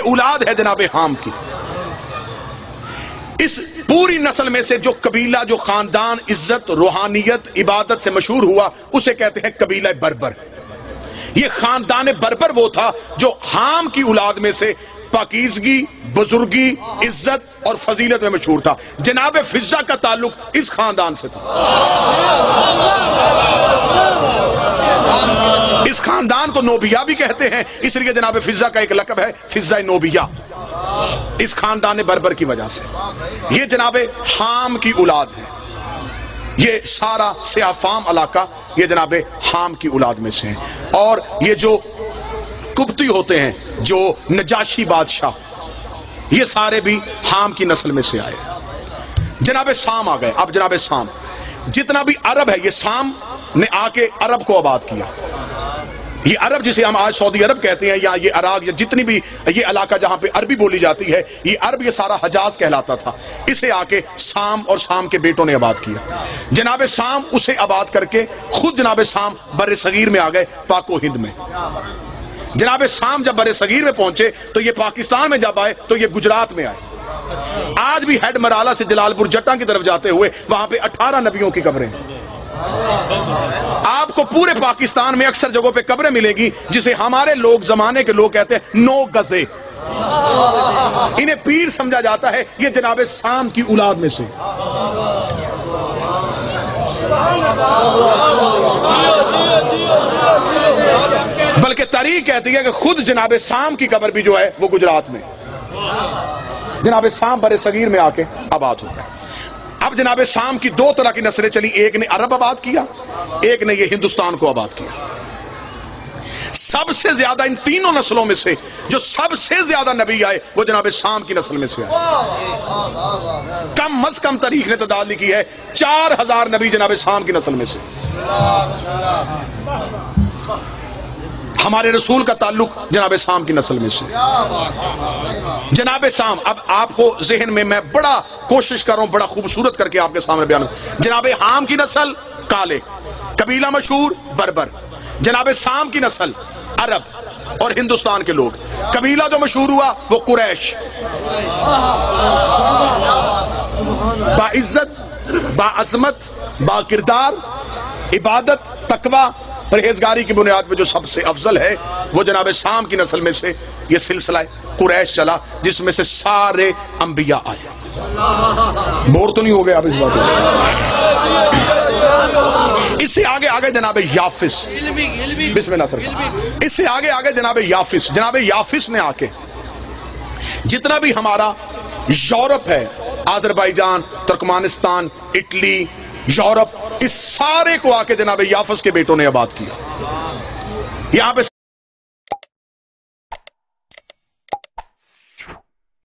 اولاد ہے جناب حام کی. اس پوری نسل میں سے جو قبیلہ، جو خاندان عزت، روحانیت، عبادت سے مشہور ہوا، اسے کہتے ہیں قبیلہ بربر. یہ خاندان بربر وہ تھا جو حام کی اولاد میں سے پاکیزگی، بزرگی، عزت اور فضیلت میں مشہور تھا. جناب فضہ کا تعلق اس خاندان سے تھا. اس خاندان کو نوبیہ بھی کہتے ہیں، اس لیے جناب فضہ کا ایک لقب ہے فضہ نوبیہ، اس خاندان بربر کی وجہ سے. یہ جناب حام کی اولاد ہے. یہ سارا سیاہ فام علاقہ یہ جناب حام کی اولاد میں سے ہیں. اور یہ جو قبطی ہوتے ہیں، جو نجاشی بادشاہ، یہ سارے بھی حام کی نسل میں سے آئے. جناب سام آ گئے. اب جناب سام، جتنا بھی عرب ہے، یہ سام نے آ کے عرب کو آباد کیا. یہ عرب جسے ہم آج سعودی عرب کہتے ہیں، یا یہ عراق، یا جتنی بھی یہ علاقہ جہاں پہ عربی بولی جاتی ہے، یہ عرب، یہ سارا حجاز کہلاتا تھا. اسے آ کے سام اور سام کے بیٹوں نے آباد کیا. جناب سام اسے آباد کر کے خود جناب سام بر صغیر میں آ گئے، پاک و ہند میں. جناب سام جب بر صغیر میں پہنچے تو یہ پاکستان میں جب آئے تو یہ گجرات میں آئے. آج بھی ہیڈ مرالہ سے جلال پور جٹاں کی طرف جاتے ہوئے وہاں پہ 18 نبیوں کی قبریں ہیں. آپ کو پورے پاکستان میں اکثر جگہوں پہ قبریں ملے گی جسے ہمارے لوگ، زمانے کے لوگ کہتے ہیں 9 گزے. انہیں پیر سمجھا جاتا ہے. یہ جناب سام کی اولاد میں سے. بلکہ تاریخ کہتی ہے کہ خود جناب سام کی قبر بھی جو ہے وہ گجرات میں. جناب سام بر صغیر میں آ کے آباد ہو گئے. اب جناب سام کی 2 طرح کی نسلیں چلی. ایک نے عرب آباد کیا، ایک نے یہ ہندوستان کو آباد کیا. سب سے زیادہ ان تینوں نسلوں میں سے جو سب سے زیادہ نبی آئے وہ جناب سام کی نسل میں سے آئے. کم از کم تاریخ نے تعداد لکھی ہے 4000 نبی جناب سام کی نسل میں سے. ہمارے رسول کا تعلق جناب سام کی نسل میں سے. جناب سام، اب آپ کو ذہن میں بڑا کوشش کر رہا ہوں، بڑا خوبصورت کر کے آپ کے سامنے بیان. جناب حام کی نسل کالے، قبیلہ مشہور بربر. جناب سام کی نسل عرب اور ہندوستان کے لوگ. قبیلہ جو مشہور ہوا وہ قریش. با عزت، با عظمت، با کردار، عبادت، تقوی، پرہیزگاری کی بنیاد پہ جو سب سے افضل ہے وہ جناب سام کی نسل میں سے یہ سلسلہ قریش چلا، جس میں سے سارے انبیاء آئے. بور تو نہیں ہو گئے آپ اس بات میں؟ اس سے آگے جناب یافس. بسم اللہ سر. اس سے آگے جناب یافس. جناب یافس نے آ کے جتنا بھی ہمارا یورپ ہے، آذربائیجان، ترکمانستان، اٹلی، یورپ، اس سارے کو آ کے جناب یافس کے بیٹوں نے آباد کیا. یہاں پہ